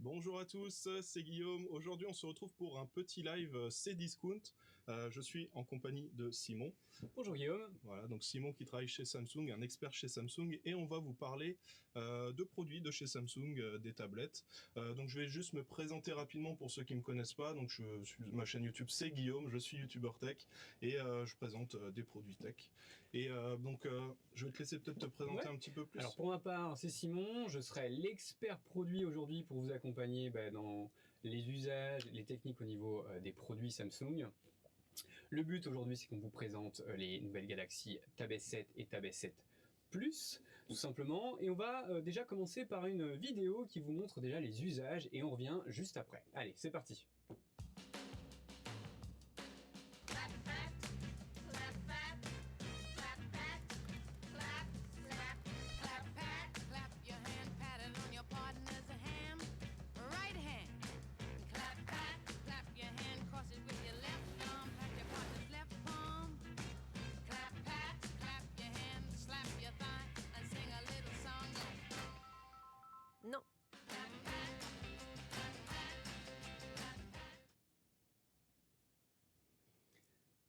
Bonjour à tous, c'est Guillaume. Aujourd'hui, on se retrouve pour un petit live Cdiscount. Je suis en compagnie de Simon. Bonjour Guillaume. Voilà, donc Simon qui travaille chez Samsung, un expert chez Samsung, et on va vous parler de produits de chez Samsung, des tablettes. Donc je vais juste me présenter rapidement pour ceux qui me connaissent pas. Donc ma chaîne YouTube c'est Guillaume, je suis YouTuber Tech et je présente des produits tech. Et je vais te laisser peut-être te présenter un petit peu plus. Alors pour ma part, c'est Simon, je serai l'expert produit aujourd'hui pour vous accompagner dans les usages, les techniques au niveau des produits Samsung. Le but aujourd'hui, c'est qu'on vous présente les nouvelles Galaxy Tab S7 et Tab S7 Plus, tout simplement. Et on va déjà commencer par une vidéo qui vous montre déjà les usages et on revient juste après. Allez, c'est parti. Non.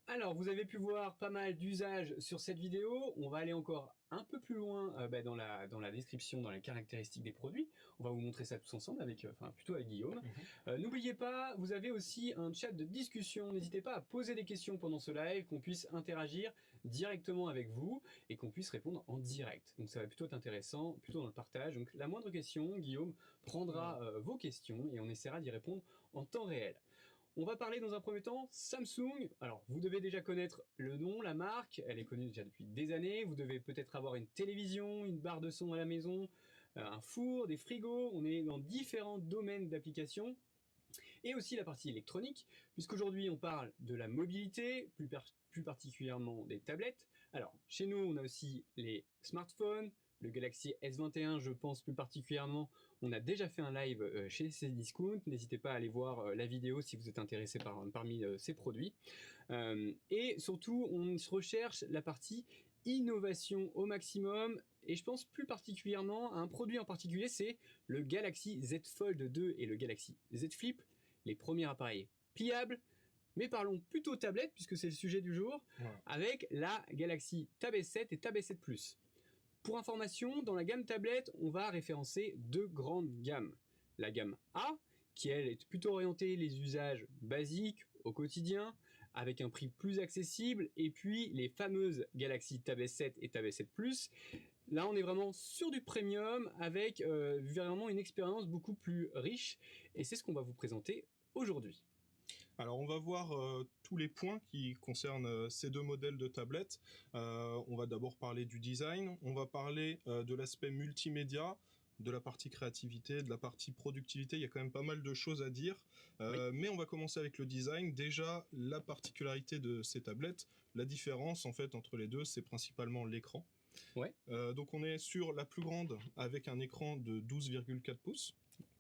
Alors, vous avez pu voir pas mal d'usages sur cette vidéo. On va aller encore un peu plus loin dans la description, dans les caractéristiques des produits. On va vous montrer ça tous ensemble, plutôt avec Guillaume. N'oubliez pas, vous avez aussi un chat de discussion. N'hésitez pas à poser des questions pendant ce live, qu'on puisse interagir directement avec vous et qu'on puisse répondre en direct. Donc ça va plutôt être intéressant, plutôt dans le partage. Donc la moindre question, Guillaume prendra vos questions et on essaiera d'y répondre en temps réel. On va parler dans un premier temps Samsung. Alors, vous devez déjà connaître le nom, la marque. Elle est connue déjà depuis des années. Vous devez peut-être avoir une télévision, une barre de son à la maison, un four, des frigos. On est dans différents domaines d'application. Et aussi la partie électronique, puisqu'aujourd'hui on parle de la mobilité, plus particulièrement des tablettes. Alors, chez nous, on a aussi les smartphones, le Galaxy S21, je pense plus particulièrement. On a déjà fait un live chez Cdiscount. N'hésitez pas à aller voir la vidéo si vous êtes intéressé parmi ces produits. Et surtout, on recherche la partie innovation au maximum. Et je pense plus particulièrement à un produit en particulier, c'est le Galaxy Z Fold 2 et le Galaxy Z Flip, les premiers appareils pliables. Mais parlons plutôt tablette, puisque c'est le sujet du jour, avec la Galaxy Tab S7 et Tab S7 Plus. Pour information, dans la gamme tablette, on va référencer deux grandes gammes. La gamme A, qui elle est plutôt orientée les usages basiques au quotidien, avec un prix plus accessible, et puis les fameuses Galaxy Tab S7 et Tab S7 Plus. Là, on est vraiment sur du premium, avec vraiment une expérience beaucoup plus riche, et c'est ce qu'on va vous présenter aujourd'hui. Alors on va voir tous les points qui concernent ces deux modèles de tablettes. On va d'abord parler du design, on va parler de l'aspect multimédia, de la partie créativité, de la partie productivité. Il y a quand même pas mal de choses à dire, mais on va commencer avec le design. Déjà, la particularité de ces tablettes, la différence en fait entre les deux, c'est principalement l'écran. Donc on est sur la plus grande avec un écran de 12,4 pouces.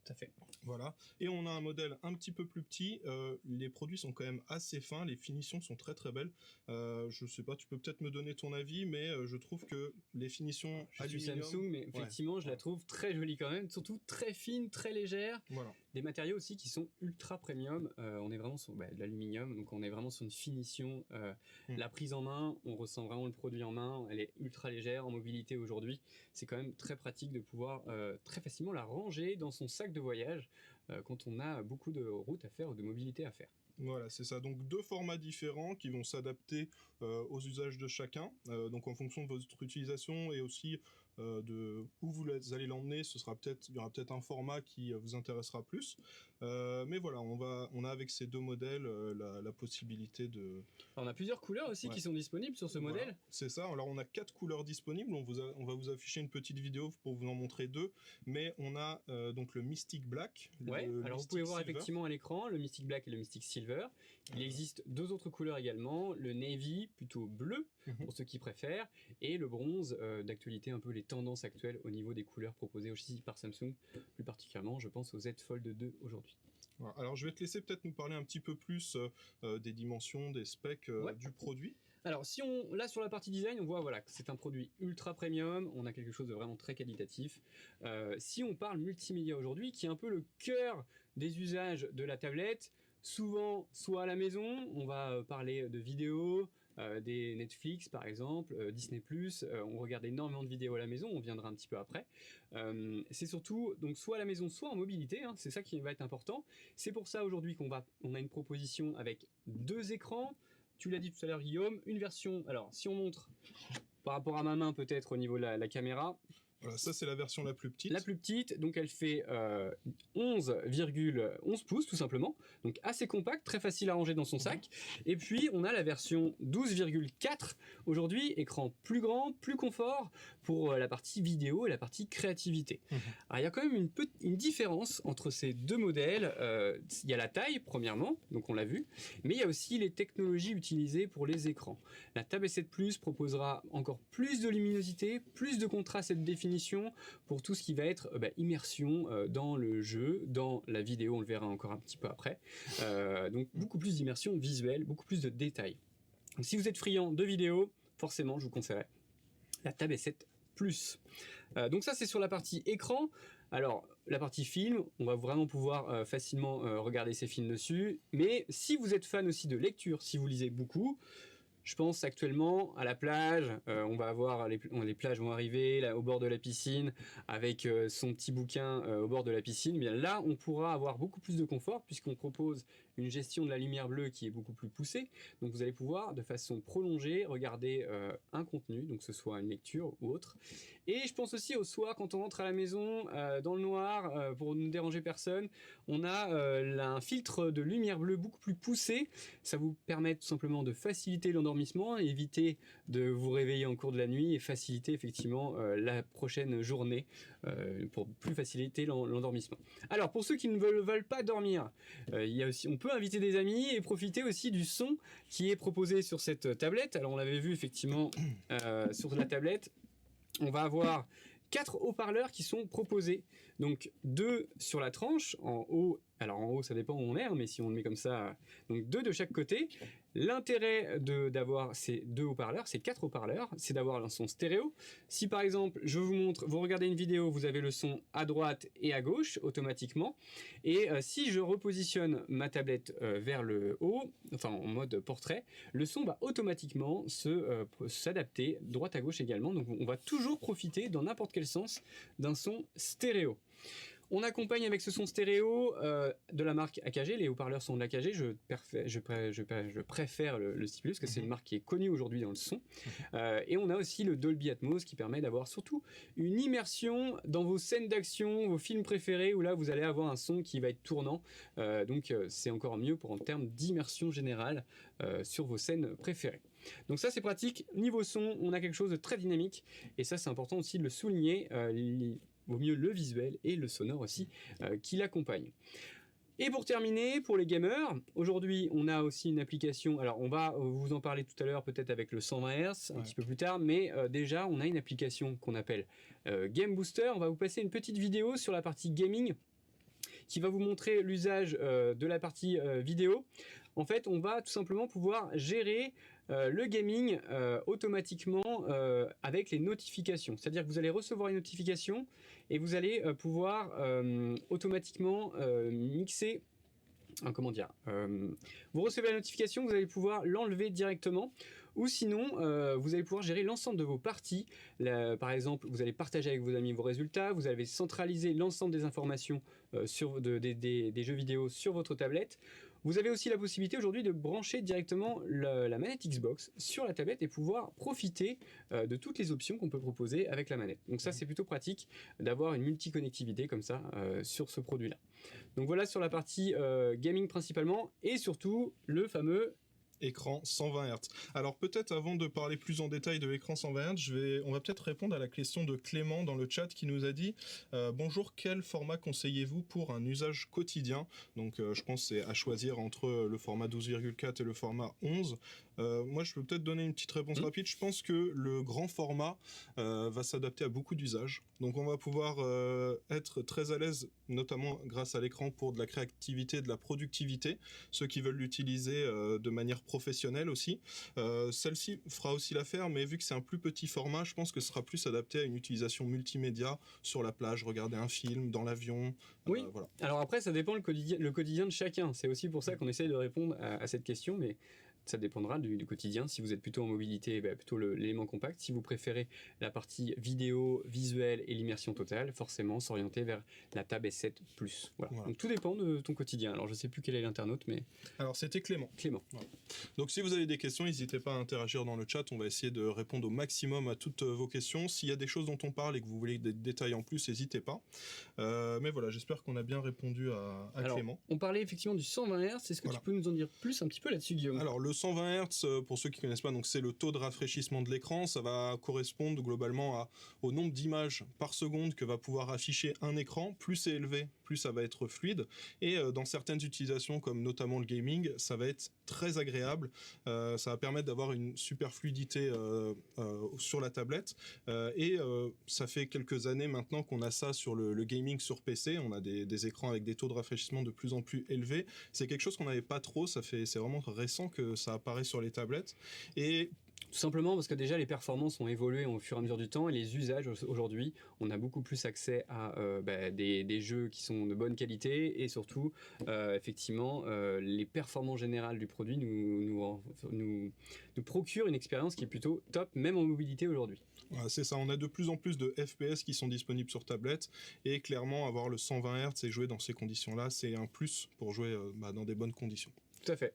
Tout à fait. Voilà. Et on a un modèle un petit peu plus petit. Les produits sont quand même assez fins. Les finitions sont très très belles. Je sais pas, tu peux peut-être me donner ton avis, mais je trouve que les finitions je suis Samsung, mais effectivement, je la trouve très jolie quand même. Surtout très fine, très légère. Voilà. Des matériaux aussi qui sont ultra premium. On est vraiment sur de l'aluminium, donc on est vraiment sur une finition. La prise en main, on ressent vraiment le produit en main. Elle est ultra légère en mobilité aujourd'hui. C'est quand même très pratique de pouvoir très facilement la ranger dans son sac de voyage quand on a beaucoup de routes à faire ou de mobilité à faire. Voilà, c'est ça. Donc deux formats différents qui vont s'adapter aux usages de chacun. Donc en fonction de votre utilisation et aussi de où vous allez l'emmener, il y aura peut-être un format qui vous intéressera plus. Mais voilà, on a avec ces deux modèles la possibilité de. Alors, on a plusieurs couleurs aussi qui sont disponibles sur ce modèle. C'est ça. Alors on a 4 couleurs disponibles. On va vous afficher une petite vidéo pour vous en montrer deux. Mais on a donc le Mystic Black. Alors vous pouvez voir effectivement à l'écran le Mystic Black et le Mystic Silver. Il existe deux autres couleurs également, le navy, plutôt bleu, pour ceux qui préfèrent, et le bronze, d'actualité un peu les tendances actuelles au niveau des couleurs proposées aussi par Samsung, plus particulièrement, je pense au Z Fold 2 aujourd'hui. Voilà. Alors je vais te laisser peut-être nous parler un petit peu plus des dimensions, des specs du produit. Alors, là sur la partie design, on voit voilà, que c'est un produit ultra premium, on a quelque chose de vraiment très qualitatif. Si on parle multimédia aujourd'hui, qui est un peu le cœur des usages de la tablette, souvent soit à la maison, on va parler de vidéos, des Netflix par exemple, Disney+, on regarde énormément de vidéos à la maison, on viendra un petit peu après. C'est surtout donc soit à la maison, soit en mobilité, hein, c'est ça qui va être important. C'est pour ça aujourd'hui qu'on a une proposition avec 2 écrans. Tu l'as dit tout à l'heure Guillaume, une version, alors si on montre par rapport à ma main peut-être au niveau de la caméra, Voilà, ça c'est la version la plus petite. la plus petite, donc elle fait 11,11 pouces tout simplement, donc assez compact, très facile à ranger dans son sac. Et puis on a la version 12,4 aujourd'hui, écran plus grand, plus confort pour la partie vidéo et la partie créativité. Alors il y a quand même une différence entre ces deux modèles. Il y a la taille premièrement, donc on l'a vu, mais il y a aussi les technologies utilisées pour les écrans. La Tab S7 Plus proposera encore plus de luminosité, plus de contraste et de définition pour tout ce qui va être immersion dans le jeu, dans la vidéo, on le verra encore un petit peu après. Donc beaucoup plus d'immersion visuelle, beaucoup plus de détails. Donc, si vous êtes friand de vidéo, forcément je vous conseillerais la Tab S7 Plus. Donc ça c'est sur la partie écran. Alors la partie film, on va vraiment pouvoir facilement regarder ces films dessus, mais si vous êtes fan aussi de lecture, si vous lisez beaucoup, je pense actuellement à la plage, on va avoir les plages vont arriver là, au bord de la piscine avec son petit bouquin au bord de la piscine. Eh bien là, on pourra avoir beaucoup plus de confort puisqu'on propose une gestion de la lumière bleue qui est beaucoup plus poussée. Donc vous allez pouvoir de façon prolongée regarder un contenu, donc que ce soit une lecture ou autre. Et je pense aussi au soir quand on rentre à la maison dans le noir pour ne déranger personne, on a un filtre de lumière bleue beaucoup plus poussé. Ça vous permet tout simplement de faciliter l'endormissement, éviter de vous réveiller en cours de la nuit et faciliter effectivement la prochaine journée pour plus faciliter l'endormissement. Alors pour ceux qui ne veulent pas dormir, il y a aussi, on peut inviter des amis et profiter aussi du son qui est proposé sur cette tablette. Alors on l'avait vu effectivement sur la tablette. On va avoir 4 haut-parleurs qui sont proposés. Donc 2 sur la tranche, en haut, alors en haut ça dépend où on est, hein, mais si on le met comme ça, donc 2 de chaque côté. L'intérêt d'avoir ces 2 haut-parleurs, ces 4 haut-parleurs, c'est d'avoir un son stéréo. Si par exemple, je vous montre, vous regardez une vidéo, vous avez le son à droite et à gauche automatiquement. Et si je repositionne ma tablette vers le haut, enfin en mode portrait, le son va automatiquement s'adapter droite à gauche également. Donc on va toujours profiter dans n'importe quel sens d'un son stéréo. On accompagne avec ce son stéréo de la marque AKG, les haut-parleurs sont de l'AKG, je préfère le style parce que c'est une marque qui est connue aujourd'hui dans le son. Et on a aussi le Dolby Atmos qui permet d'avoir surtout une immersion dans vos scènes d'action, vos films préférés, où là vous allez avoir un son qui va être tournant. Donc c'est encore mieux en termes d'immersion générale sur vos scènes préférées. Donc ça c'est pratique. Niveau son, on a quelque chose de très dynamique et ça c'est important aussi de le souligner. Vaut mieux le visuel et le sonore aussi qui l'accompagnent. Et pour terminer, pour les gamers, aujourd'hui on a aussi une application, alors on va vous en parler tout à l'heure peut-être avec le 120 Hz un petit peu plus tard, mais déjà on a une application qu'on appelle Game Booster. On va vous passer une petite vidéo sur la partie gaming qui va vous montrer l'usage de la partie vidéo. En fait, on va tout simplement pouvoir gérer le gaming automatiquement avec les notifications. C'est-à-dire que vous allez recevoir une notification et vous allez pouvoir automatiquement mixer. Comment dire vous recevez la notification, vous allez pouvoir l'enlever directement. Ou sinon, vous allez pouvoir gérer l'ensemble de vos parties. Par exemple, vous allez partager avec vos amis vos résultats. Vous allez centraliser l'ensemble des informations des jeux vidéo sur votre tablette. Vous avez aussi la possibilité aujourd'hui de brancher directement la manette Xbox sur la tablette et pouvoir profiter de toutes les options qu'on peut proposer avec la manette. Donc ça, c'est plutôt pratique d'avoir une multi-connectivité comme ça sur ce produit-là. Donc voilà sur la partie gaming principalement et surtout le fameux écran 120 Hz. Alors peut-être avant de parler plus en détail de l'écran 120 Hz, on va peut-être répondre à la question de Clément dans le chat qui nous a dit bonjour, quel format conseillez-vous pour un usage quotidien? Donc je pense que c'est à choisir entre le format 12,4 et le format 11. Moi, je peux peut-être donner une petite réponse rapide. Je pense que le grand format va s'adapter à beaucoup d'usages. Donc, on va pouvoir être très à l'aise, notamment grâce à l'écran, pour de la créativité, de la productivité. Ceux qui veulent l'utiliser de manière professionnelle aussi. Celle-ci fera aussi l'affaire, mais vu que c'est un plus petit format, je pense que ce sera plus adapté à une utilisation multimédia sur la plage, regarder un film, dans l'avion. Oui, voilà. Alors après, ça dépend le quotidien de chacun. C'est aussi pour ça qu'on essaye de répondre à cette question, mais ça dépendra du quotidien. Si vous êtes plutôt en mobilité, plutôt l'élément compact. Si vous préférez la partie vidéo, visuelle et l'immersion totale, forcément s'orienter vers la Tab S7 Plus. Voilà. Donc tout dépend de ton quotidien. Alors je sais plus quel est l'internaute, mais... Alors c'était Clément. Voilà. Donc si vous avez des questions, n'hésitez pas à interagir dans le chat. On va essayer de répondre au maximum à toutes vos questions. S'il y a des choses dont on parle et que vous voulez des détails en plus, n'hésitez pas. Mais voilà, j'espère qu'on a bien répondu à Clément. On parlait effectivement du 120 Hz. Est-ce que tu peux nous en dire plus un petit peu là-dessus, Guillaume? Alors le 120 Hz, pour ceux qui ne connaissent pas, donc c'est le taux de rafraîchissement de l'écran. Ça va correspondre globalement au nombre d'images par seconde que va pouvoir afficher un écran. Plus c'est élevé, plus ça va être fluide. Et dans certaines utilisations, comme notamment le gaming, ça va être très agréable. Ça va permettre d'avoir une super fluidité sur la tablette. Ça fait quelques années maintenant qu'on a ça sur le gaming sur PC. On a des écrans avec des taux de rafraîchissement de plus en plus élevés. C'est quelque chose qu'on n'avait pas trop. C'est vraiment récent que ça apparaît sur les tablettes. Et tout simplement parce que déjà les performances ont évolué au fur et à mesure du temps et les usages aujourd'hui, on a beaucoup plus accès à des jeux qui sont de bonne qualité et surtout effectivement les performances générales du produit nous procurent une expérience qui est plutôt top même en mobilité aujourd'hui. Voilà, c'est ça, on a de plus en plus de FPS qui sont disponibles sur tablette et clairement avoir le 120 Hz et jouer dans ces conditions-là, c'est un plus pour jouer dans des bonnes conditions. Tout à fait.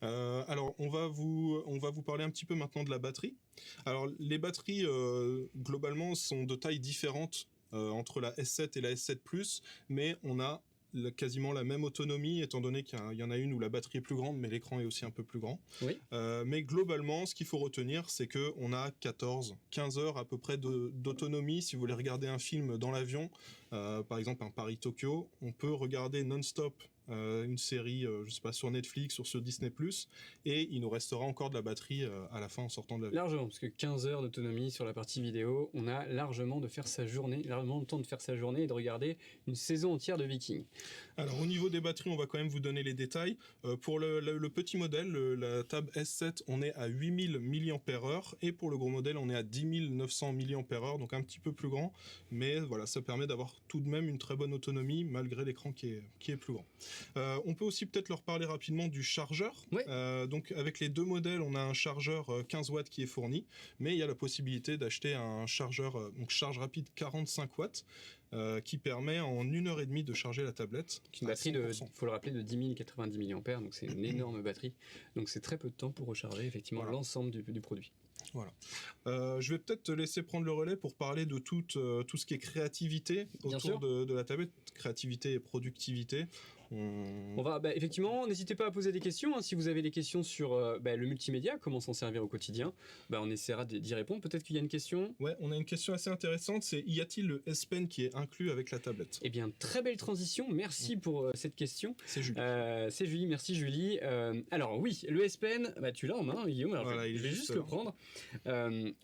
Alors on va vous parler un petit peu maintenant de la batterie. Alors les batteries globalement sont de tailles différentes entre la S7 et la S7 Plus, mais on a quasiment la même autonomie étant donné qu'il y en a une où la batterie est plus grande mais l'écran est aussi un peu plus grand. Oui. Mais globalement ce qu'il faut retenir c'est que on a 15 heures à peu près d'autonomie. Si vous voulez regarder un film dans l'avion, par exemple un Paris-Tokyo, on peut regarder non-stop une série, je sais pas, sur Netflix, sur Disney+, et il nous restera encore de la batterie à la fin en sortant de l'avion. Largement, parce que 15 heures d'autonomie sur la partie vidéo, on a largement le temps de faire sa journée et de regarder une saison entière de Vikings. Alors au niveau des batteries, on va quand même vous donner les détails. Pour le petit modèle, la Tab S7, on est à 8000 mAh, et pour le gros modèle, on est à 10 900 mAh, donc un petit peu plus grand, mais voilà, ça permet d'avoir tout de même une très bonne autonomie, malgré l'écran qui est plus grand. On peut aussi peut-être leur parler rapidement du chargeur. Oui. Donc avec les deux modèles, on a un chargeur 15 watts qui est fourni, mais il y a la possibilité d'acheter un chargeur donc charge rapide 45 watts qui permet en 1h30 de charger la tablette. Une batterie faut le rappeler, de 10 090 mAh, donc c'est une énorme batterie. Donc c'est très peu de temps pour recharger effectivement l'ensemble du produit. Voilà. Je vais peut-être te laisser prendre le relais pour parler de tout ce qui est créativité autour de la tablette, créativité et productivité. On va effectivement, n'hésitez pas à poser des questions. Si vous avez des questions sur le multimédia, comment s'en servir au quotidien, on essaiera d'y répondre. Peut-être qu'il y a une question. Ouais, on a une question assez intéressante. C'est y a-t-il le S Pen qui est inclus avec la tablette? Eh bien, très belle transition. Merci pour cette question. C'est Julie. C'est Julie. Merci Julie. Alors oui, le S Pen, tu l'as en main, Guillaume. Alors, je vais juste le prendre.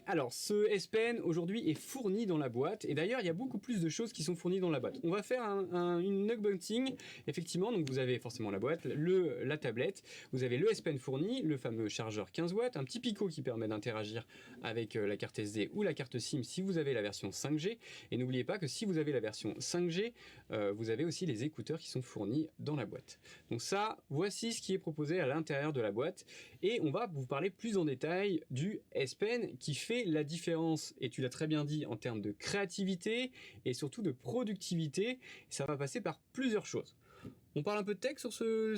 Alors, ce S Pen aujourd'hui est fourni dans la boîte. Et d'ailleurs, il y a beaucoup plus de choses qui sont fournies dans la boîte. On va faire une unboxing. Effectivement. Donc vous avez forcément la boîte, la tablette, vous avez le S Pen fourni, le fameux chargeur 15 watts, un petit picot qui permet d'interagir avec la carte SD ou la carte SIM si vous avez la version 5G. Et n'oubliez pas que si vous avez la version 5G, vous avez aussi les écouteurs qui sont fournis dans la boîte. Donc ça, voici ce qui est proposé à l'intérieur de la boîte. Et on va vous parler plus en détail du S Pen qui fait la différence, et tu l'as très bien dit, en termes de créativité et surtout de productivité. Ça va passer par plusieurs choses. On parle un peu de tech sur ce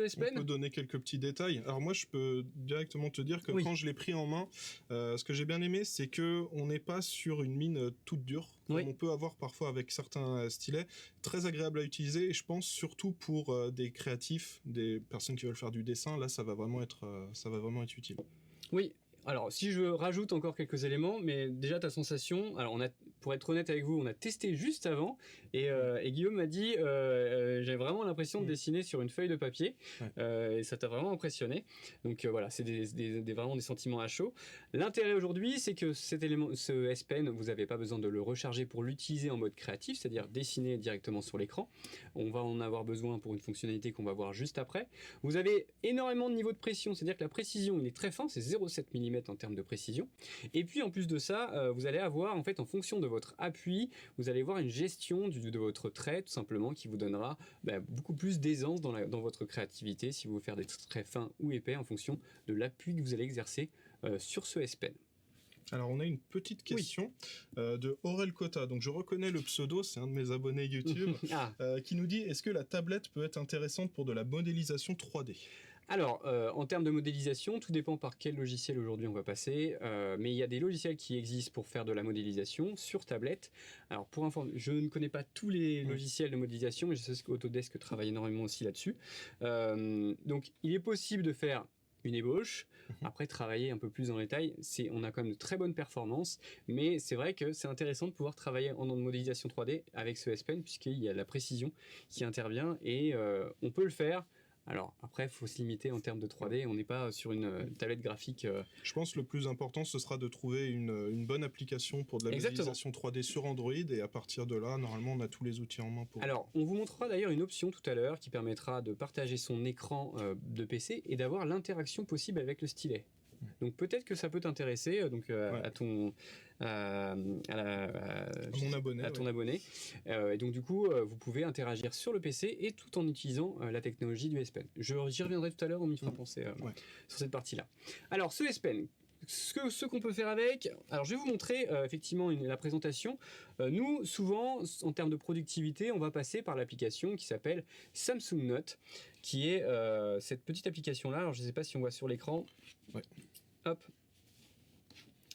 S Pen ? On peut donner quelques petits détails. Alors moi, je peux directement te dire que quand je l'ai pris en main, ce que j'ai bien aimé, c'est que on n'est pas sur une mine toute dure, comme on peut avoir parfois avec certains stylets, très agréable à utiliser. Et je pense surtout pour des créatifs, des personnes qui veulent faire du dessin, là, ça va vraiment être utile. Oui. Alors, si je rajoute encore quelques éléments, mais déjà ta sensation, alors pour être honnête avec vous, on a testé juste avant, et Guillaume m'a dit, j'ai vraiment l'impression de dessiner sur une feuille de papier, et ça t'a vraiment impressionné. Donc voilà, c'est vraiment des sentiments à chaud. L'intérêt aujourd'hui, c'est que ce S Pen, vous n'avez pas besoin de le recharger pour l'utiliser en mode créatif, c'est-à-dire dessiner directement sur l'écran. On va en avoir besoin pour une fonctionnalité qu'on va voir juste après. Vous avez énormément de niveau de pression, c'est-à-dire que la précision, il est très fin, c'est 0,7 mm en termes de précision. Et puis en plus de ça, vous allez avoir en fait en fonction de votre appui, vous allez voir une gestion de votre trait tout simplement qui vous donnera beaucoup plus d'aisance dans votre créativité si vous voulez faire des traits fins ou épais en fonction de l'appui que vous allez exercer sur ce S Pen. Alors on a une petite question de Aurel Cota, donc je reconnais le pseudo, c'est un de mes abonnés YouTube, qui nous dit: est-ce que la tablette peut être intéressante pour de la modélisation 3D? Alors, en termes de modélisation, tout dépend par quel logiciel aujourd'hui on va passer, mais il y a des logiciels qui existent pour faire de la modélisation sur tablette. Alors, je ne connais pas tous les logiciels de modélisation, mais je sais qu'Autodesk travaille énormément aussi là-dessus. Donc, il est possible de faire une ébauche, après travailler un peu plus en détail, on a quand même de très bonnes performances, mais c'est vrai que c'est intéressant de pouvoir travailler en modélisation 3D avec ce S Pen, puisqu'il y a la précision qui intervient, et on peut le faire. Alors après, il faut se limiter en termes de 3D, on n'est pas sur une tablette graphique. Je pense que le plus important, ce sera de trouver une bonne application pour de la modélisation 3D sur Android, et à partir de là, normalement, on a tous les outils en main pour... Alors, on vous montrera d'ailleurs une option tout à l'heure qui permettra de partager son écran de PC et d'avoir l'interaction possible avec le stylet. Donc peut-être que ça peut t'intéresser à ton abonné. Et donc du coup, vous pouvez interagir sur le PC et tout en utilisant la technologie du S Pen. J'y reviendrai tout à l'heure, on m'y fera penser sur cette partie-là. Alors ce S Pen, ce qu'on peut faire avec, alors je vais vous montrer effectivement la présentation. Nous, souvent, en termes de productivité, on va passer par l'application qui s'appelle Samsung Note, qui est cette petite application-là. Alors je ne sais pas si on voit sur l'écran. Hop.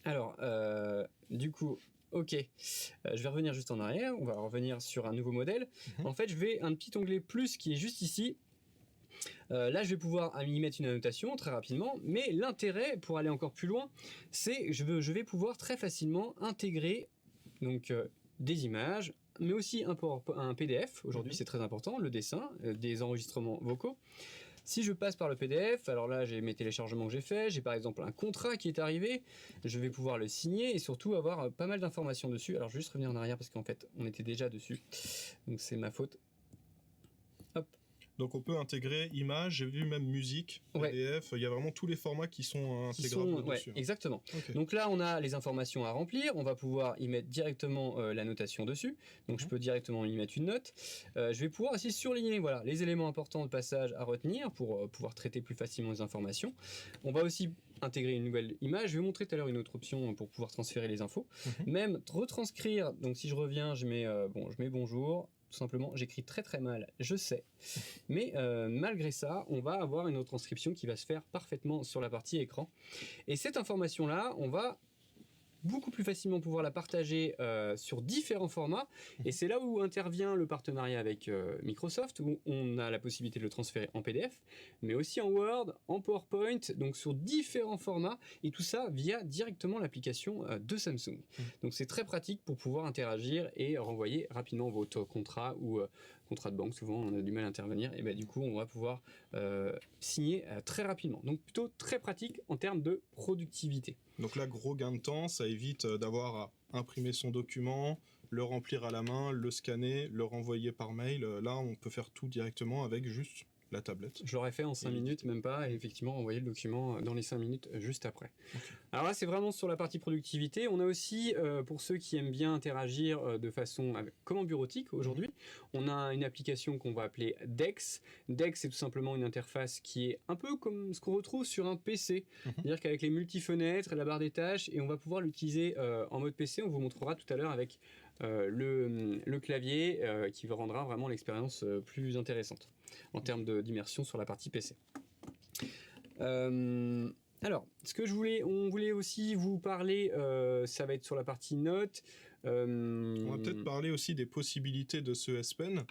Alors, du coup, ok. Je vais revenir juste en arrière. On va revenir sur un nouveau modèle. En fait, je vais un petit onglet plus qui est juste ici. Là, je vais pouvoir y mettre une annotation très rapidement. Mais l'intérêt, pour aller encore plus loin, c'est que je vais pouvoir très facilement intégrer donc des images, mais aussi un PDF. Aujourd'hui, c'est très important, le dessin, des enregistrements vocaux. Si je passe par le PDF, alors là j'ai mes téléchargements que j'ai fait, j'ai par exemple un contrat qui est arrivé, je vais pouvoir le signer et surtout avoir pas mal d'informations dessus. Alors je vais juste revenir en arrière parce qu'en fait on était déjà dessus, donc c'est ma faute. Hop. Donc on peut intégrer images, j'ai vu même musique, PDF, il y a vraiment tous les formats qui sont intégrables dessus. Exactement. Okay. Donc là on a les informations à remplir, on va pouvoir y mettre directement la notation dessus, donc je peux directement y mettre une note. Je vais pouvoir aussi surligner les éléments importants de passage à retenir pour pouvoir traiter plus facilement les informations. On va aussi intégrer une nouvelle image, je vais vous montrer tout à l'heure une autre option pour pouvoir transférer les infos. Même retranscrire, donc si je reviens, je mets bonjour. Tout simplement, j'écris très très mal, je sais. Mais malgré ça, on va avoir une retranscription qui va se faire parfaitement sur la partie écran. Et cette information-là, on va beaucoup plus facilement pouvoir la partager sur différents formats, et c'est là où intervient le partenariat avec Microsoft, où on a la possibilité de le transférer en PDF, mais aussi en Word, en PowerPoint, donc sur différents formats, et tout ça via directement l'application de Samsung. Donc c'est très pratique pour pouvoir interagir et renvoyer rapidement votre contrat ou contrat de banque. Souvent on a du mal à intervenir, et du coup on va pouvoir signer très rapidement. Donc plutôt très pratique en termes de productivité. Donc là, gros gain de temps, ça évite d'avoir à imprimer son document, le remplir à la main, le scanner, le renvoyer par mail. Là, on peut faire tout directement avec juste la tablette. Je l'aurais fait en 5 minutes, même pas, et effectivement envoyer le document dans les 5 minutes juste après. Okay. Alors là, c'est vraiment sur la partie productivité. On a aussi, pour ceux qui aiment bien interagir de façon comme en bureautique aujourd'hui, on a une application qu'on va appeler Dex. Dex, c'est tout simplement une interface qui est un peu comme ce qu'on retrouve sur un PC. C'est-à-dire qu'avec les multi-fenêtres, la barre des tâches, et on va pouvoir l'utiliser en mode PC. On vous montrera tout à l'heure avec le clavier qui rendra vraiment l'expérience plus intéressante en termes d'immersion sur la partie PC. Alors, on voulait aussi vous parler, ça va être sur la partie notes. On va peut-être parler aussi des possibilités de ce S Pen.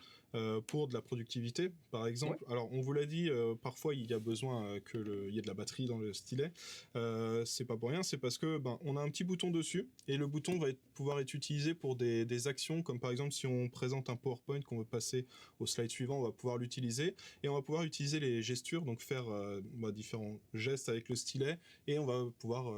pour de la productivité, par exemple. Ouais. Alors, on vous l'a dit, parfois il y a besoin il y ait de la batterie dans le stylet. C'est pas pour rien, c'est parce que on a un petit bouton dessus et le bouton va pouvoir être utilisé pour des actions, comme par exemple si on présente un PowerPoint qu'on veut passer au slide suivant, on va pouvoir l'utiliser et on va pouvoir utiliser les gestures, donc faire différents gestes avec le stylet et on va pouvoir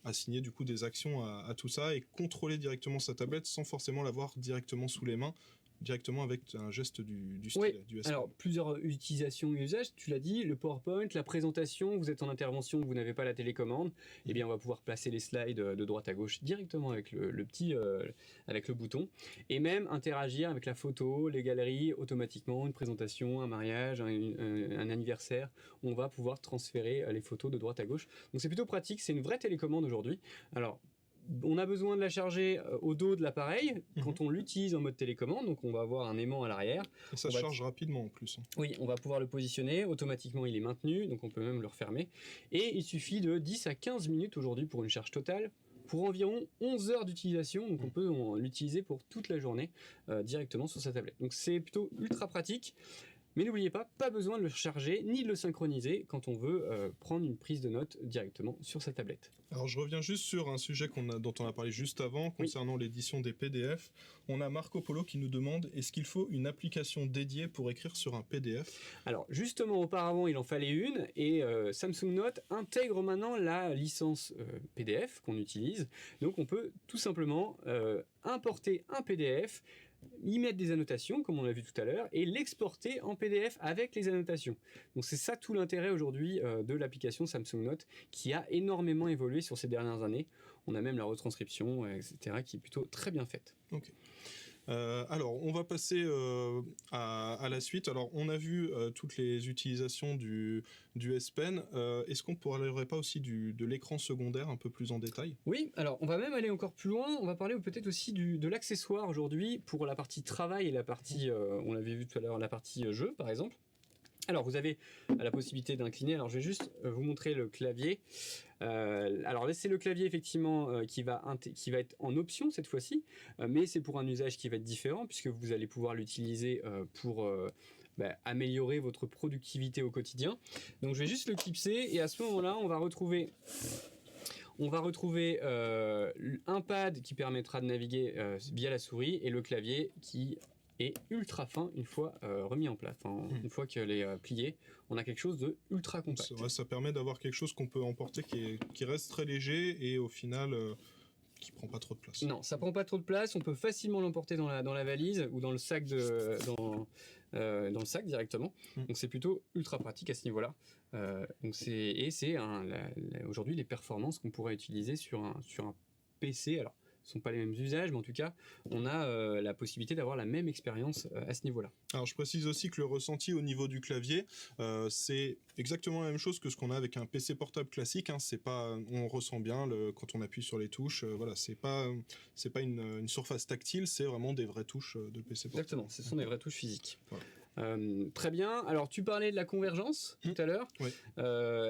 assigner du coup des actions à tout ça et contrôler directement sa tablette sans forcément l'avoir directement sous les mains, directement avec un geste du stylet, Oui, du S. alors plusieurs utilisations et usages, tu l'as dit, le PowerPoint, la présentation, vous êtes en intervention, vous n'avez pas la télécommande, eh bien on va pouvoir placer les slides de droite à gauche directement avec le petit, avec le bouton, et même interagir avec la photo, les galeries, automatiquement, une présentation, un mariage, un anniversaire, on va pouvoir transférer les photos de droite à gauche. Donc c'est plutôt pratique, c'est une vraie télécommande aujourd'hui. Alors, on a besoin de la charger au dos de l'appareil quand on l'utilise en mode télécommande, donc on va avoir un aimant à l'arrière. Et ça charge rapidement en plus. Oui, on va pouvoir le positionner, automatiquement il est maintenu, donc on peut même le refermer. Et il suffit de 10 à 15 minutes aujourd'hui pour une charge totale, pour environ 11 heures d'utilisation, donc on peut l'utiliser pour toute la journée directement sur sa tablette. Donc c'est plutôt ultra pratique. Mais n'oubliez pas besoin de le charger ni de le synchroniser quand on veut prendre une prise de notes directement sur sa tablette. Alors je reviens juste sur un sujet dont on a parlé juste avant, concernant l'édition des PDF. On a Marco Polo qui nous demande, est-ce qu'il faut une application dédiée pour écrire sur un PDF ? Alors justement, auparavant il en fallait une, et Samsung Note intègre maintenant la licence PDF qu'on utilise. Donc on peut tout simplement importer un PDF, y mettre des annotations comme on l'a vu tout à l'heure et l'exporter en PDF avec les annotations. Donc c'est ça tout l'intérêt aujourd'hui de l'application Samsung Note qui a énormément évolué sur ces dernières années. On a même la retranscription, etc. qui est plutôt très bien faite. Ok. Alors, on va passer à la suite. Alors, on a vu toutes les utilisations du S Pen. Est-ce qu'on ne parlerait pas aussi de l'écran secondaire un peu plus en détail ? Oui, alors on va même aller encore plus loin. On va parler peut-être aussi de l'accessoire aujourd'hui pour la partie travail et la partie, on l'avait vu tout à l'heure, la partie jeu par exemple. Alors vous avez la possibilité d'incliner. Alors je vais juste vous montrer le clavier. Alors là, c'est le clavier effectivement qui va être en option cette fois-ci, mais c'est pour un usage qui va être différent puisque vous allez pouvoir l'utiliser pour améliorer votre productivité au quotidien. Donc je vais juste le clipser et à ce moment-là, on va retrouver un pad qui permettra de naviguer via la souris et le clavier qui est ultra fin une fois remis en place. Enfin, une fois qu'elle est pliée, on a quelque chose de ultra compact. Ouais, ça permet d'avoir quelque chose qu'on peut emporter qui reste très léger et au final qui prend pas trop de place. Non, ça prend pas trop de place. On peut facilement l'emporter dans la valise ou dans le sac dans le sac directement. Donc c'est plutôt ultra pratique à ce niveau-là. Aujourd'hui les performances qu'on pourrait utiliser sur un PC. Alors, ce ne sont pas les mêmes usages, mais en tout cas, on a la possibilité d'avoir la même expérience à ce niveau-là. Alors, je précise aussi que le ressenti au niveau du clavier, c'est exactement la même chose que ce qu'on a avec un PC portable classique. C'est pas, on ressent bien quand on appuie sur les touches. Voilà, c'est pas une surface tactile, c'est vraiment des vraies touches de PC portable. Exactement, ce sont des vraies touches physiques. Voilà. Très bien. Alors, tu parlais de la convergence tout à l'heure. Oui.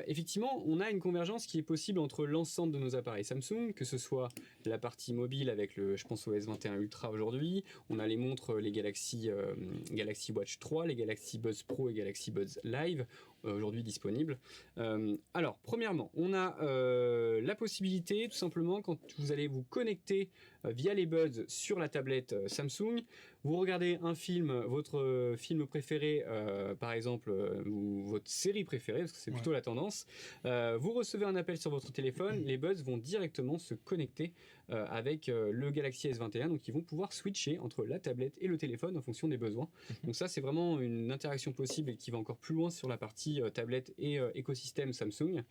Effectivement, on a une convergence qui est possible entre l'ensemble de nos appareils Samsung, que ce soit la partie mobile avec je pense au S21 Ultra aujourd'hui. On a les montres, les Galaxy Watch 3, les Galaxy Buds Pro et Galaxy Buds Live aujourd'hui disponibles. Alors, premièrement, on a la possibilité, tout simplement, quand vous allez vous connecter via les Buds sur la tablette Samsung, vous regardez un film, votre film préféré, par exemple, ou votre série préférée, parce que c'est plutôt la tendance, vous recevez un appel sur votre téléphone, les Buds vont directement se connecter avec le Galaxy S21, donc ils vont pouvoir switcher entre la tablette et le téléphone en fonction des besoins. Donc ça, c'est vraiment une interaction possible et qui va encore plus loin sur la partie tablette et écosystème Samsung.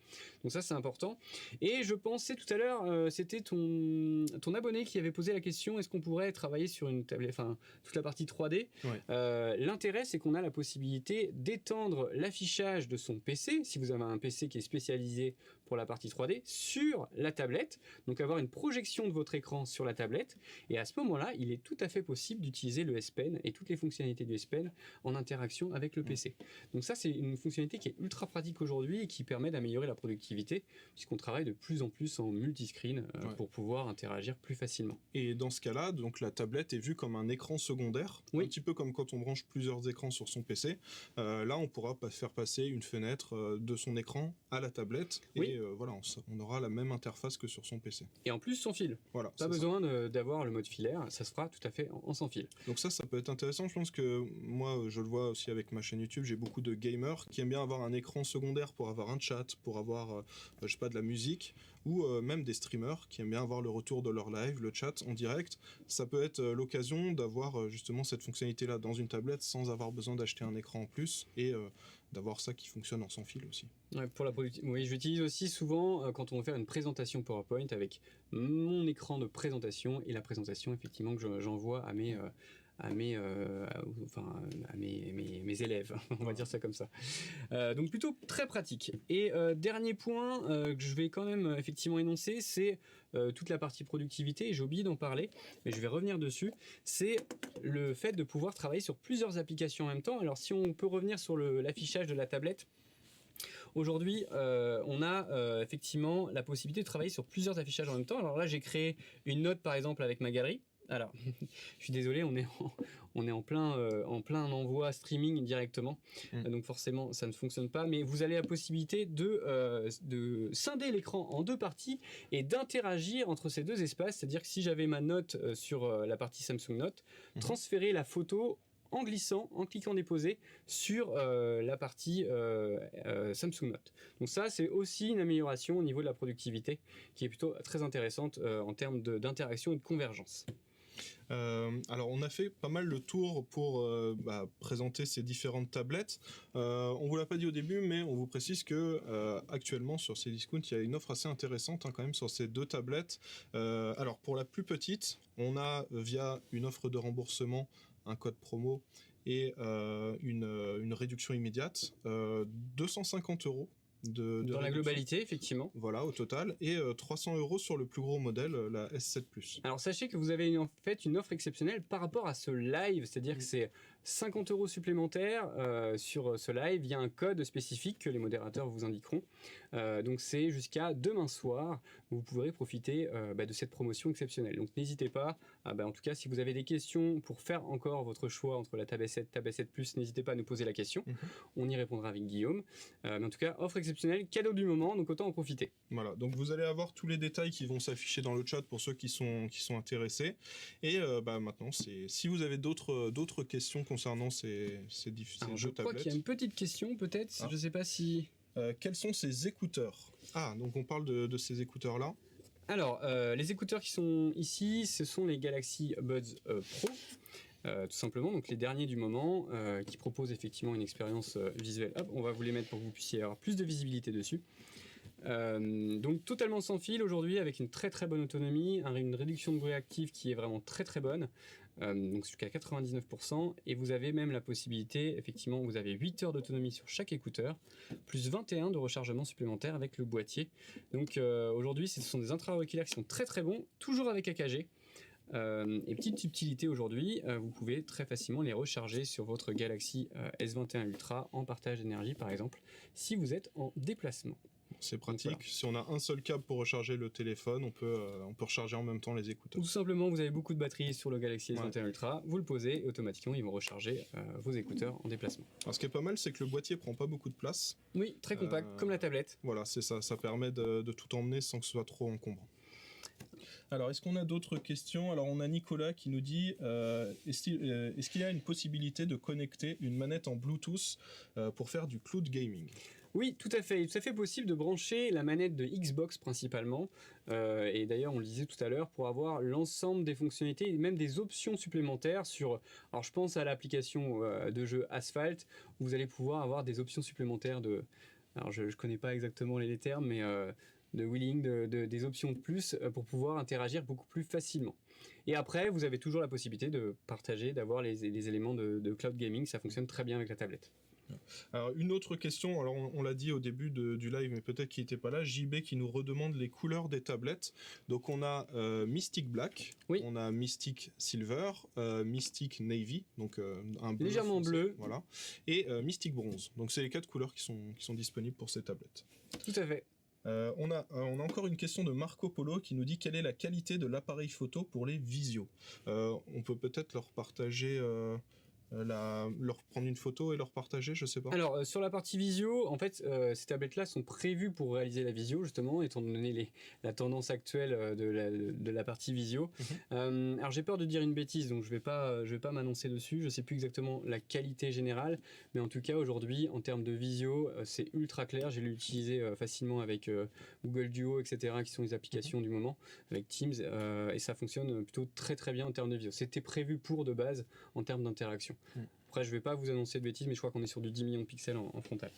Donc ça, c'est important. Et je pensais tout à l'heure, c'était ton abonné qui avait posé la question, est-ce qu'on pourrait travailler sur une tablette, enfin toute la partie 3D. L'intérêt, c'est qu'on a la possibilité d'étendre l'affichage de son PC, si vous avez un PC qui est spécialisé pour la partie 3D, sur la tablette, donc avoir une projection de votre écran sur la tablette, et à ce moment-là, il est tout à fait possible d'utiliser le S Pen et toutes les fonctionnalités du S Pen en interaction avec le PC. Donc ça, c'est une fonctionnalité qui est ultra pratique aujourd'hui et qui permet d'améliorer la productivité, puisqu'on travaille de plus en plus en multiscreen pour pouvoir interagir plus facilement. Et dans ce cas-là, donc la tablette est vue comme un écran secondaire, un petit peu comme quand on branche plusieurs écrans sur son PC. Là, on pourra faire passer une fenêtre de son écran à la tablette, et voilà, on aura la même interface que sur son PC. Et en plus, sans fil. Voilà, pas besoin d'avoir le mode filaire, ça se fera tout à fait en sans fil. Donc ça peut être intéressant. Je pense que moi, je le vois aussi avec ma chaîne YouTube, j'ai beaucoup de gamers qui aiment bien avoir un écran secondaire pour avoir un chat, pour avoir, je sais pas, de la musique, ou même des streamers qui aiment bien avoir le retour de leur live, le chat en direct. Ça peut être l'occasion d'avoir justement cette fonctionnalité-là dans une tablette sans avoir besoin d'acheter un écran en plus, et d'avoir ça qui fonctionne en sans fil aussi. Ouais, pour la oui, j'utilise aussi souvent quand on veut faire une présentation PowerPoint avec mon écran de présentation et la présentation effectivement que j'envoie à mes élèves, on va dire ça comme ça. Donc plutôt très pratique. Et dernier point que je vais quand même effectivement énoncer, c'est toute la partie productivité, et j'ai oublié d'en parler, mais je vais revenir dessus, c'est le fait de pouvoir travailler sur plusieurs applications en même temps. Alors si on peut revenir sur l'affichage de la tablette, aujourd'hui, on a effectivement la possibilité de travailler sur plusieurs affichages en même temps. Alors là, j'ai créé une note par exemple avec ma galerie. Alors, je suis désolé, on est en plein envoi streaming directement, donc forcément ça ne fonctionne pas, mais vous avez la possibilité de scinder l'écran en deux parties et d'interagir entre ces deux espaces, c'est-à-dire que si j'avais ma note sur la partie Samsung Note, transférer la photo en cliquant déposer sur la partie Samsung Note. Donc ça, c'est aussi une amélioration au niveau de la productivité qui est plutôt très intéressante en termes d'interaction et de convergence. Alors on a fait pas mal le tour pour présenter ces différentes tablettes. On vous l'a pas dit au début, mais on vous précise que actuellement sur Cdiscount il y a une offre assez intéressante quand même sur ces deux tablettes. Alors pour la plus petite, on a via une offre de remboursement un code promo et une réduction immédiate, 250 € dans la globalité, effectivement. Voilà, au total, et 300 € sur le plus gros modèle, la S7 Plus. Alors sachez que vous avez en fait une offre exceptionnelle par rapport à ce live, c'est-à-dire que c'est 50 € supplémentaires sur ce live. Il y a un code spécifique que les modérateurs vous indiqueront. Donc c'est jusqu'à demain soir, vous pourrez profiter de cette promotion exceptionnelle. Donc n'hésitez pas, en tout cas si vous avez des questions pour faire encore votre choix entre la Tab S7, Tab S7 Plus, n'hésitez pas à nous poser la question. On y répondra avec Guillaume. Mais en tout cas, offre exceptionnelle, cadeau du moment, donc autant en profiter. Voilà, donc vous allez avoir tous les détails qui vont s'afficher dans le chat pour ceux qui sont intéressés. Et maintenant, si vous avez d'autres questions concernant ces deux tablettes. Je crois qu'il y a une petite question peut-être, je ne sais pas si... quels sont ces écouteurs? Donc on parle de ces écouteurs-là. Alors, les écouteurs qui sont ici, ce sont les Galaxy Buds Pro. Tout simplement, donc les derniers du moment qui proposent effectivement une expérience visuelle. Hop, on va vous les mettre pour que vous puissiez avoir plus de visibilité dessus. Donc totalement sans fil aujourd'hui avec une très très bonne autonomie, une réduction de bruit actif qui est vraiment très très bonne, donc jusqu'à 99%, et vous avez même la possibilité, effectivement vous avez 8 heures d'autonomie sur chaque écouteur, plus 21 de rechargement supplémentaire avec le boîtier. Donc aujourd'hui ce sont des intra-auriculaires qui sont très très bons, toujours avec AKG. Et petite subtilité aujourd'hui, vous pouvez très facilement les recharger sur votre Galaxy S21 Ultra en partage d'énergie par exemple, si vous êtes en déplacement. C'est pratique. Voilà. Si on a un seul câble pour recharger le téléphone, on peut recharger en même temps les écouteurs. Tout simplement, vous avez beaucoup de batterie sur le Galaxy S21 Ultra, vous le posez et automatiquement ils vont recharger vos écouteurs en déplacement. Alors, ce qui est pas mal, c'est que le boîtier prend pas beaucoup de place. Oui, très compact, comme la tablette. Voilà, c'est ça. Ça permet de tout emmener sans que ce soit trop encombrant. Alors, est-ce qu'on a d'autres questions? Alors, on a Nicolas qui nous dit est-ce qu'il y a une possibilité de connecter une manette en Bluetooth pour faire du cloud gaming? Oui, tout à fait. Il est tout à fait possible de brancher la manette de Xbox principalement. Et d'ailleurs, on le disait tout à l'heure, pour avoir l'ensemble des fonctionnalités et même des options supplémentaires sur... Alors, je pense à l'application de jeu Asphalt, où vous allez pouvoir avoir des options supplémentaires de... Alors, je ne connais pas exactement les termes, mais... de wheeling, des options de plus pour pouvoir interagir beaucoup plus facilement. Et après, vous avez toujours la possibilité de partager, d'avoir les éléments de cloud gaming, ça fonctionne très bien avec la tablette. Alors une autre question, alors on l'a dit au début du live, mais peut-être qu'il n'était pas là, JB qui nous redemande les couleurs des tablettes. Donc on a Mystic Black, Oui. on a Mystic Silver, Mystic Navy, donc un bleu Légèrement foncé, bleu. voilà, et Mystic Bronze. Donc c'est les 4 couleurs qui sont disponibles pour ces tablettes. Tout à fait. On a encore une question de Marco Polo qui nous dit quelle est la qualité de l'appareil photo pour les visios. On peut peut-être leur partager... leur prendre une photo et leur partager, je sais pas. Alors sur la partie visio, en fait, ces tablettes-là sont prévues pour réaliser la visio justement, étant donné la tendance actuelle de la partie visio. Alors j'ai peur de dire une bêtise, donc je vais pas m'annoncer dessus. Je sais plus exactement la qualité générale, mais en tout cas aujourd'hui, en termes de visio, c'est ultra clair. J'ai l'utilisé facilement avec Google Duo, etc., qui sont les applications du moment, avec Teams, et ça fonctionne plutôt très très bien en termes de visio. C'était prévu pour de base en termes d'interaction. Après, je vais pas vous annoncer de bêtises, mais je crois qu'on est sur du 10 millions de pixels en frontal.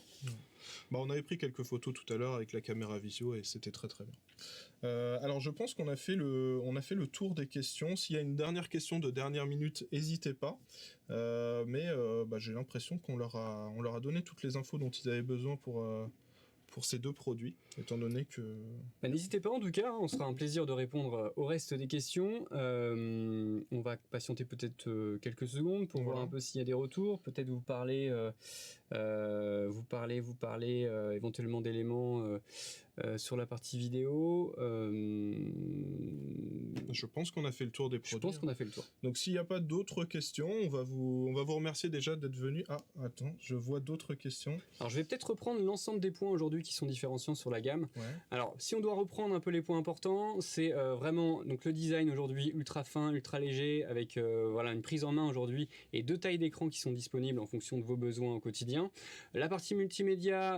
Bah, on avait pris quelques photos tout à l'heure avec la caméra visio et c'était très très bien. Alors je pense qu'on a fait le tour des questions. S'il y a une dernière question de dernière minute, n'hésitez pas. Mais j'ai l'impression qu'on leur a donné toutes les infos dont ils avaient besoin pour ces deux produits, étant donné que... N'hésitez pas en tout cas, on sera un plaisir de répondre au reste des questions. On va patienter peut-être quelques secondes pour voir un peu s'il y a des retours, peut-être vous parler éventuellement d'éléments sur la partie vidéo. Je pense qu'on a fait le tour des produits. Je pense qu'on a fait le tour. Donc s'il n'y a pas d'autres questions, on va vous remercier déjà d'être venu. Ah, attends, je vois d'autres questions. Alors je vais peut-être reprendre l'ensemble des points aujourd'hui qui sont différenciants sur la gamme. Ouais. Alors si on doit reprendre un peu les points importants, c'est vraiment donc le design aujourd'hui ultra fin, ultra léger, avec une prise en main aujourd'hui et 2 tailles d'écran qui sont disponibles en fonction de vos besoins au quotidien. La partie multimédia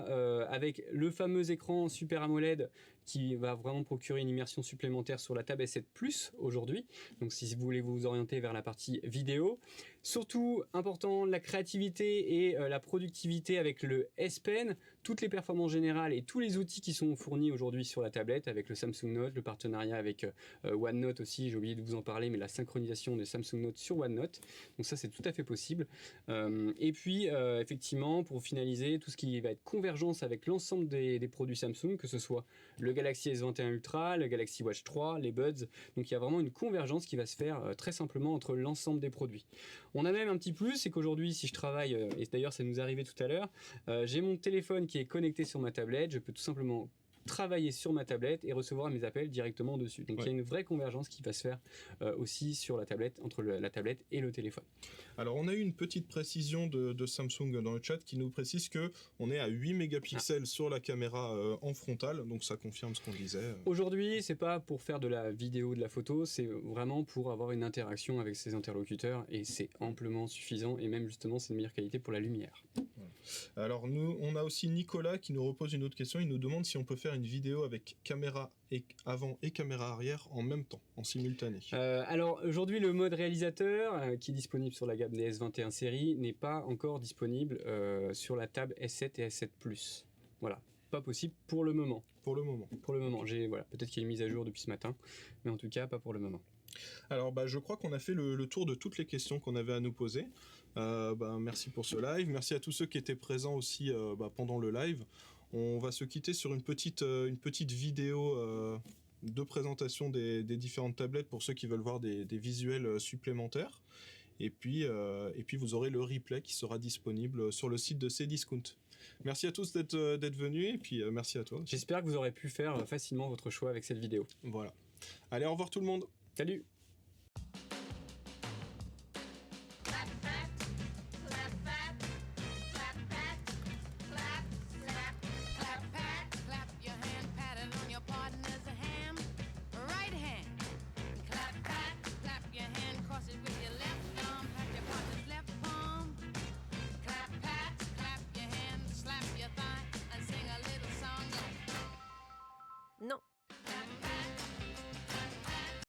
avec le fameux écran Super AMOLED qui va vraiment procurer une immersion supplémentaire sur la Tab S7 Plus aujourd'hui. Donc si vous voulez vous orienter vers la partie vidéo. Surtout important, la créativité et la productivité avec le S Pen, toutes les performances générales et tous les outils qui sont fournis aujourd'hui sur la tablette avec le Samsung Note, le partenariat avec OneNote aussi, j'ai oublié de vous en parler, mais la synchronisation des Samsung Note sur OneNote. Donc ça c'est tout à fait possible. Et puis effectivement pour finaliser, tout ce qui va être convergence avec l'ensemble des produits Samsung, que ce soit le Galaxy S21 Ultra, le Galaxy Watch 3, les Buds. Donc il y a vraiment une convergence qui va se faire très simplement entre l'ensemble des produits. On a même un petit plus, c'est qu'aujourd'hui, si je travaille, et d'ailleurs ça nous est arrivé tout à l'heure, j'ai mon téléphone qui est connecté sur ma tablette, je peux tout simplement travailler sur ma tablette et recevoir mes appels directement dessus. Donc il y a une vraie convergence qui va se faire aussi sur la tablette, entre la tablette et le téléphone. Alors on a eu une petite précision de Samsung dans le chat qui nous précise que on est à 8 mégapixels sur la caméra en frontal, donc ça confirme ce qu'on disait. Aujourd'hui, c'est pas pour faire de la vidéo, de la photo, c'est vraiment pour avoir une interaction avec ses interlocuteurs et c'est amplement suffisant et même justement c'est de meilleure qualité pour la lumière. Voilà. Alors nous, on a aussi Nicolas qui nous repose une autre question, il nous demande si on peut faire une vidéo avec caméra avant et caméra arrière en même temps, en simultané. Alors aujourd'hui le mode réalisateur qui est disponible sur la gamme des S21 série n'est pas encore disponible sur la Tab S7 et S7 Plus. Voilà, pas possible pour le moment. Pour le moment. Pour le moment, peut-être qu'il y a une mise à jour depuis ce matin, mais en tout cas pas pour le moment. Alors je crois qu'on a fait le tour de toutes les questions qu'on avait à nous poser. Merci pour ce live, merci à tous ceux qui étaient présents aussi pendant le live. On va se quitter sur une petite vidéo de présentation des différentes tablettes pour ceux qui veulent voir des visuels supplémentaires. Et puis vous aurez le replay qui sera disponible sur le site de Cdiscount. Merci à tous d'être venus et puis merci à toi. J'espère que vous aurez pu faire facilement votre choix avec cette vidéo. Voilà. Allez, au revoir tout le monde. Salut.